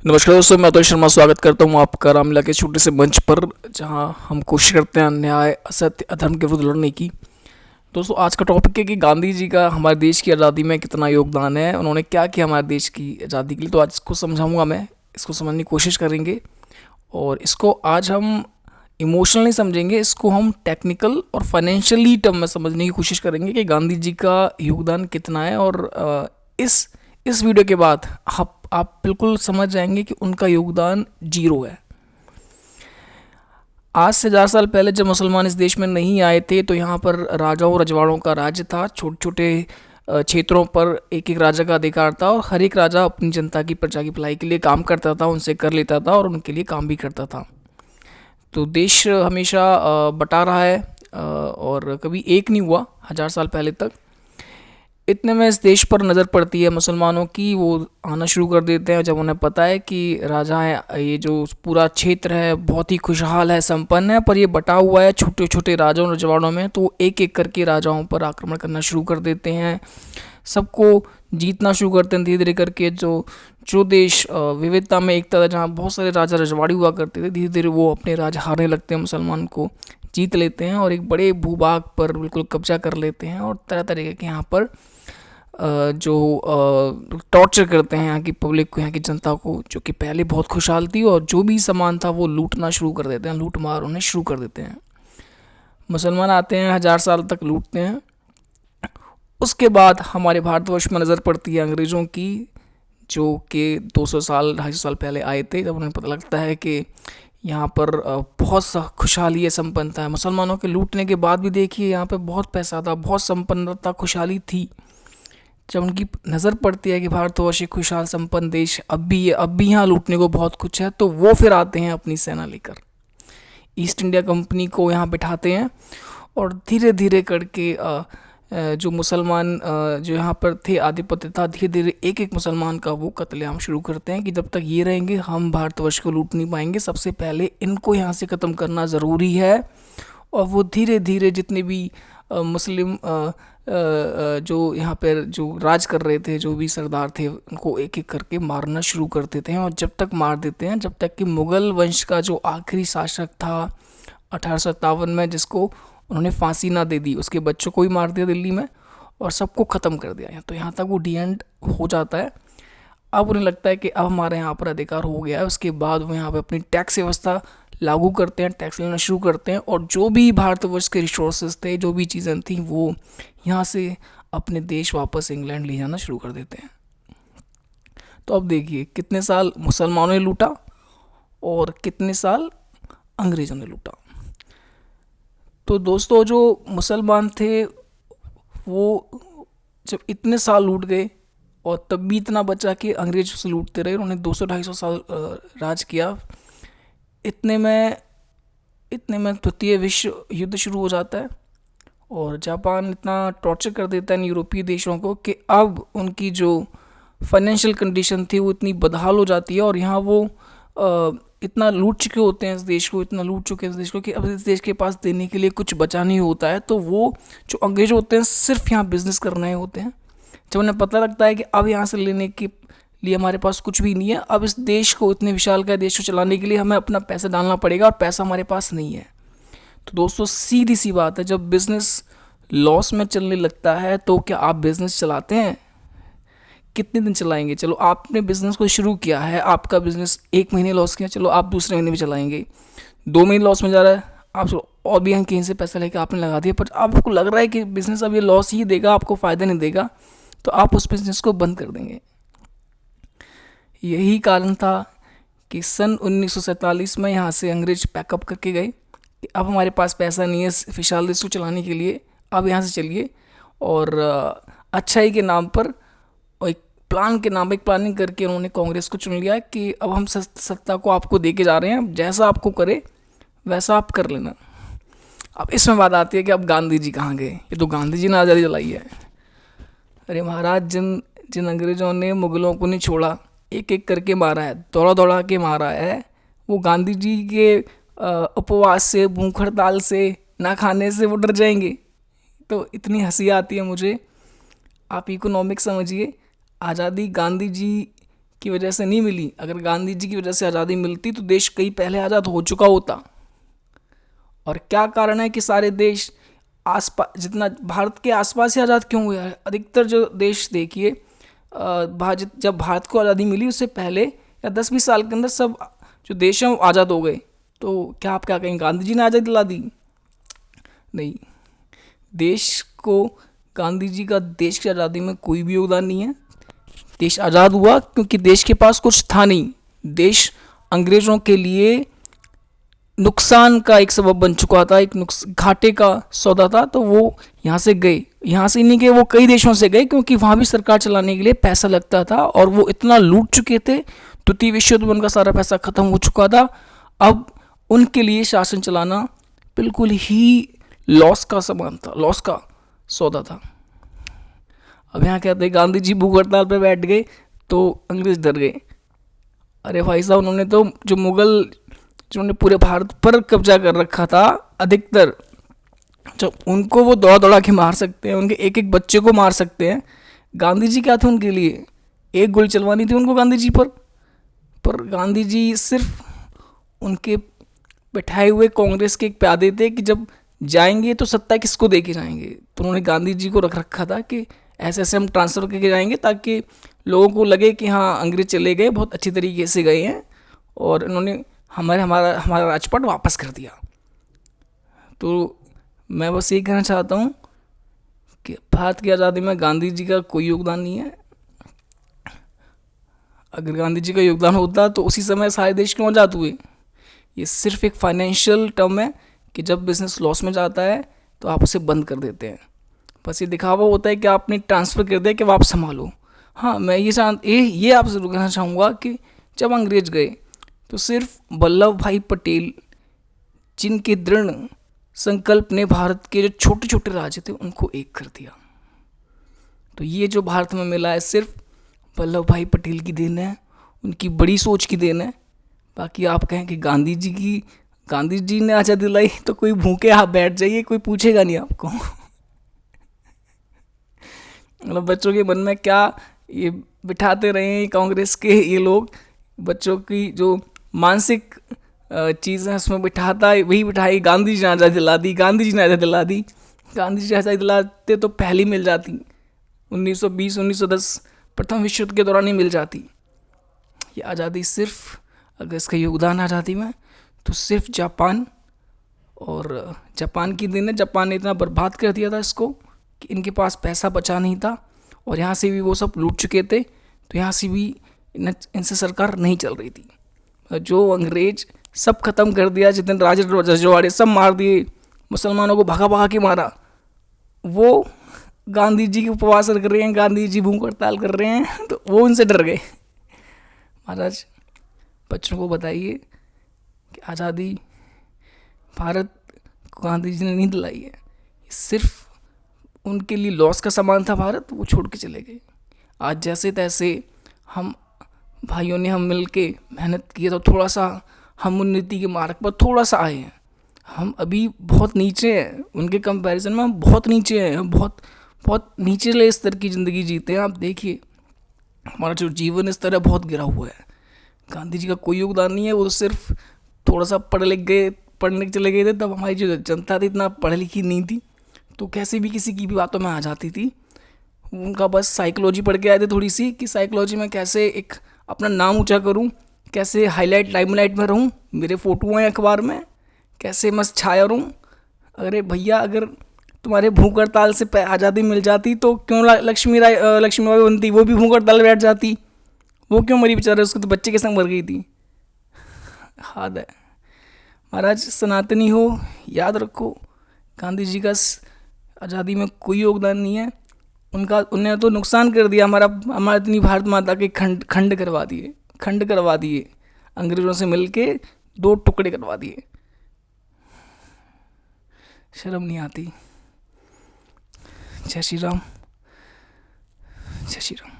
नमस्कार दोस्तों, मैं अतुल शर्मा स्वागत करता हूँ आपका रामलीला के छोटे से मंच पर, जहाँ हम कोशिश करते हैं अन्याय, असत्य, अधर्म के विरुद्ध लड़ने की। दोस्तों, आज का टॉपिक है कि गांधी जी का हमारे देश की आज़ादी में कितना योगदान है, उन्होंने क्या किया हमारे देश की आज़ादी के लिए। तो आज इसको समझाऊंगा मैं, इसको समझने की कोशिश करेंगे। और इसको आज हम इमोशनल नहीं समझेंगे, इसको हम टेक्निकल और फाइनेंशियली टर्म में समझने की कोशिश करेंगे कि गांधी जी का योगदान कितना है। और इस वीडियो के बाद आप बिल्कुल समझ जाएंगे कि उनका योगदान जीरो है। आज से 1000 साल पहले जब मुसलमान इस देश में नहीं आए थे, तो यहाँ पर राजाओं रजवाड़ों का राज्य था। छोटे छोटे क्षेत्रों पर एक एक राजा का अधिकार था, और हर एक राजा अपनी जनता की प्रजा की भलाई के लिए काम करता था, उनसे कर लेता था और उनके लिए काम भी करता था। तो देश हमेशा बटा रहा है, और कभी एक नहीं हुआ 1000 साल पहले तक। इतने में इस देश पर नज़र पड़ती है मुसलमानों की। वो आना शुरू कर देते हैं जब उन्हें पता है कि राजा है, ये जो पूरा क्षेत्र है बहुत ही खुशहाल है, संपन्न है, पर ये बटा हुआ है छोटे छोटे राजाओं रजवाड़ों में। तो एक एक करके राजाओं पर आक्रमण करना शुरू कर देते हैं, सबको जीतना शुरू करते हैं धीरे धीरे करके। जो जो देश विविधता में एकता था, जहाँ बहुत सारे राजा रजवाड़ी हुआ करते थे, धीरे धीरे वो अपने राज हारने लगते हैं, मुसलमान को जीत लेते हैं और एक बड़े भूभाग पर बिल्कुल कब्जा कर लेते हैं। और तरह तरह के यहाँ पर जो टॉर्चर करते हैं यहाँ की पब्लिक को, यहाँ की जनता को, जो कि पहले बहुत खुशहाल थी, और जो भी सामान था वो लूटना शुरू कर देते हैं, लूट मार उन्हें शुरू कर देते हैं। मुसलमान आते हैं, 1000 साल तक लूटते हैं। उसके बाद हमारे भारतवर्ष में नज़र पड़ती है अंग्रेज़ों की, जो कि 200 साल 250 साल पहले आए थे। जब उन्हें पता लगता है कि यहाँ पर बहुत सा खुशहाली है, संपन्नता है। मुसलमानों के लूटने के बाद भी देखिए यहाँ पे बहुत पैसा था, बहुत संपन्नता, खुशहाली थी। जब उनकी नज़र पड़ती है कि भारतवर्ष एक खुशहाल संपन्न देश, अब भी यहाँ लूटने को बहुत कुछ है, तो वो फिर आते हैं अपनी सेना लेकर, ईस्ट इंडिया कंपनी को यहाँ बिठाते हैं। और धीरे धीरे करके जो मुसलमान जो यहाँ पर थे, आधिपत्य था, धीरे धीरे एक एक मुसलमान का वो कत्लेआम शुरू करते हैं कि जब तक ये रहेंगे हम भारतवर्ष को लूट नहीं पाएंगे, सबसे पहले इनको यहाँ से ख़त्म करना ज़रूरी है। और वो धीरे धीरे जितने भी मुस्लिम जो यहाँ पर जो राज कर रहे थे, जो भी सरदार थे, उनको एक एक करके मारना शुरू कर देते हैं। और जब तक मार देते हैं, जब तक कि मुग़ल वंश का जो आखिरी शासक था 1857 में, जिसको उन्होंने फांसी ना दे दी, उसके बच्चों को ही मार दिया दिल्ली में और सबको ख़त्म कर दिया। तो यहाँ तक वो डी एंड हो जाता है। अब उन्हें लगता है कि अब हमारे यहाँ पर अधिकार हो गया है। उसके बाद वो यहाँ पर अपनी टैक्स व्यवस्था लागू करते हैं, टैक्स लेना शुरू करते हैं, और जो भी भारतवर्ष के रिसोर्सेज थे, जो भी चीज़ें थी, वो यहाँ से अपने देश वापस इंग्लैंड ले जाना शुरू कर देते हैं। तो अब देखिए कितने साल मुसलमानों ने लूटा और कितने साल अंग्रेज़ों ने लूटा। तो दोस्तों, जो मुसलमान थे वो जब इतने साल लूट गए, और तब भी इतना बचा कि अंग्रेज से लूटते रहे, उन्होंने 200-250 साल राज किया। इतने में द्वितीय विश्व युद्ध शुरू हो जाता है, और जापान इतना टॉर्चर कर देता है इन यूरोपीय देशों को कि अब उनकी जो फाइनेंशियल कंडीशन थी वो इतनी बदहाल हो जाती है। और यहाँ वो इतना लूट चुके होते हैं इस देश को, इतना लूट चुके हैं इस देश को, कि अब इस देश के पास देने के लिए कुछ बचा नहीं होता है। तो वो जो अंग्रेज होते हैं सिर्फ यहाँ बिजनेस करने होते हैं। जब उन्हें पता लगता है कि अब यहाँ से लेने के लिए हमारे पास कुछ भी नहीं है, अब इस देश को, इतने विशाल का देश को चलाने के लिए हमें अपना पैसा डालना पड़ेगा, और पैसा हमारे पास नहीं है। तो दोस्तों, सीधी सी बात है, जब बिज़नेस लॉस में चलने लगता है तो क्या आप बिज़नेस चलाते हैं? कितने दिन चलाएंगे? चलो आपने बिज़नेस को शुरू किया है, आपका बिज़नेस 1 महीने लॉस किया, चलो आप दूसरे महीने भी चलाएंगे। 2 महीने लॉस में जा रहा है, आप और भी कहीं से पैसा लेकर आपने लगा दिया, पर आपको लग रहा है कि बिज़नेस अब ये लॉस ही देगा, आपको फ़ायदा नहीं देगा, तो आप उस बिज़नेस को बंद कर देंगे। यही कारण था कि सन 1947 में यहाँ से अंग्रेज पैकअप करके गए कि अब हमारे पास पैसा नहीं है विशाल देश को चलाने के लिए, अब यहाँ से चलिए। और अच्छाई के नाम पर और एक प्लान के नाम पर एक प्लानिंग करके उन्होंने कांग्रेस को चुन लिया कि अब हम सत्ता को आपको दे के जा रहे हैं, जैसा आपको करे वैसा आप कर लेना। अब इसमें बात आती है कि अब गांधी जी कहाँ गए? ये तो गांधी जी ने आज़ादी दिलाई है। अरे महाराज, जिन अंग्रेज़ों ने मुग़लों को नहीं छोड़ा, एक एक करके मारा है, दौड़ा दौड़ा के मारा है, वो गांधी जी के उपवास से, भूख हड़ताल से, ना खाने से वो डर जाएंगे? तो इतनी हंसी आती है मुझे। आप इकोनॉमिक्स समझिए, आज़ादी गांधी जी की वजह से नहीं मिली। अगर गांधी जी की वजह से आज़ादी मिलती तो देश कई पहले आज़ाद हो चुका होता। और क्या कारण है कि सारे देश आसपास, जितना भारत के आसपास ही आज़ाद क्यों हुआ है? अधिकतर जो देश देखिए, जब भारत को आज़ादी मिली उससे पहले या 10-20 साल के अंदर सब जो देश हैं वो आज़ाद हो गए। तो क्या आप क्या कहेंगे, गांधी जी ने आज़ादी दिला दी? नहीं, देश को, गांधी जी का देश की आज़ादी में कोई भी योगदान नहीं है। देश आज़ाद हुआ क्योंकि देश के पास कुछ था नहीं। देश अंग्रेज़ों के लिए नुकसान का एक सबब बन चुका था, एक घाटे का सौदा था। तो वो यहाँ से गए, यहाँ से नहीं गए, वो कई देशों से गए क्योंकि वहाँ भी सरकार चलाने के लिए पैसा लगता था और वो इतना लूट चुके थे। द्वितीय विश्व युद्ध में उनका सारा पैसा ख़त्म हो चुका था। अब उनके लिए शासन चलाना बिल्कुल ही लॉस का सामान था, लॉस का सौदा था। अब यहाँ कहते हैं गांधी जी भूख हड़ताल पर बैठ गए तो अंग्रेज डर गए। अरे भाई साहब, उन्होंने तो जो मुगल, जिन्होंने पूरे भारत पर कब्जा कर रखा था अधिकतर, जब उनको वो दौड़ा दौड़ा के मार सकते हैं, उनके एक एक बच्चे को मार सकते हैं। गांधी जी क्या थे उनके लिए? एक गोली चलवानी थी उनको गांधी जी पर गांधी जी सिर्फ उनके बैठाए हुए कांग्रेस के एक प्यादे थे कि जब जाएंगे तो सत्ता किसको दे के जाएंगे। तो उन्होंने गांधी जी को रख रखा था कि ऐसे ऐसे हम ट्रांसफ़र करके जाएंगे ताकि लोगों को लगे कि हाँ अंग्रेज चले गए, बहुत अच्छी तरीके से गए हैं और इन्होंने हमारा राजपाट वापस कर दिया। तो मैं बस ये कहना चाहता हूँ कि भारत की आज़ादी में गांधी जी का कोई योगदान नहीं है। अगर गांधी जी का योगदान होता तो उसी समय सारे देश क्यों आज़ाद हुए? ये सिर्फ एक फाइनेंशियल टर्म है कि जब बिज़नेस लॉस में जाता है तो आप उसे बंद कर देते हैं। बस ये दिखावा होता है कि आपने ट्रांसफ़र कर दिया कि आप संभालो। हाँ, मैं ये आपसे ज़रूर कहना चाहूँगा कि जब अंग्रेज गए तो सिर्फ वल्लभ भाई पटेल, जिनके दृढ़ संकल्प ने भारत के जो छोटे छोटे राज्य थे उनको एक कर दिया। तो ये जो भारत में मिला है सिर्फ वल्लभ भाई पटेल की देन है, उनकी बड़ी सोच की देन है। बाकी आप कहें कि गांधी जी ने आज़ादी दिलाई तो कोई भूखे आप बैठ जाइए, कोई पूछेगा नहीं आपको। मतलब बच्चों के मन में क्या ये बिठाते रहे हैं कांग्रेस के ये लोग, बच्चों की जो मानसिक चीज़ है उसमें बिठाता है, वही बिठाई। गांधी जी ने आज़ादी दिला दी, गांधी जी ने आज़ादी दिला दी। गांधी जी आज़ादी दिलाते तो पहले मिल जाती, 1920-1910 प्रथम विश्व युद्ध के दौरान ही मिल जाती। ये आज़ादी सिर्फ, अगर इसका योगदान आज़ादी में, तो सिर्फ जापान की देन है। जापान ने इतना बर्बाद कर दिया था इसको कि इनके पास पैसा बचा नहीं था और यहाँ से भी वो सब लूट चुके थे। तो यहाँ से भी इनसे सरकार नहीं चल रही थी। जो अंग्रेज सब खत्म कर दिया, जितने राजे रजवाड़े सब मार दिए, मुसलमानों को भगा भगा के मारा, वो गांधी जी के उपवास कर रहे हैं, गांधी जी भूख हड़ताल कर रहे हैं, तो वो उनसे डर गए। महाराज, बच्चों को बताइए कि आज़ादी भारत को गांधी जी ने नहीं दिलाई है, सिर्फ उनके लिए लॉस का सामान था भारत, वो छोड़ के चले गए। आज जैसे तैसे हम भाइयों ने हम मिल के मेहनत की तो थोड़ा सा हम उन्नति के मार्ग पर थोड़ा सा आए हैं। हम अभी बहुत नीचे हैं, उनके कंपैरिजन में हम बहुत नीचे हैं। हम बहुत बहुत निचले स्तर की ज़िंदगी जीते हैं। आप देखिए हमारा जो जीवन स्तर है बहुत गिरा हुआ है। गांधी जी का कोई योगदान नहीं है, वो तो सिर्फ थोड़ा सा पढ़ने चले गए थे, तब हमारी जो जनता थी इतना पढ़ी लिखी नहीं थी, तो कैसे भी किसी की भी बातों में आ जाती थी। उनका बस साइकोलॉजी पढ़ के आए थे थोड़ी सी, कि साइकोलॉजी में कैसे एक अपना नाम ऊंचा करूं, कैसे हाईलाइट लाइमलाइट में रहूं, मेरे फ़ोटो हैं अखबार में, कैसे मस्त छाया रहूं। अरे भैया, अगर तुम्हारे भूख हड़ताल से आज़ादी मिल जाती तो क्यों लक्ष्मीबाई बनती, वो भी भूख हड़ताल बैठ जाती। वो क्यों मरी बेचारे, उसके तो बच्चे के संग मर गई थी। हाथ है महाराज, सनातनी हो याद रखो, गांधी जी का आज़ादी में कोई योगदान नहीं है। उन्हें तो नुकसान कर दिया, हमारा इतनी भारत माता के खंड करवा दिए, अंग्रेज़ों से मिलके 2 टुकड़े करवा दिए। शर्म नहीं आती। जय श्री राम, जय श्री राम।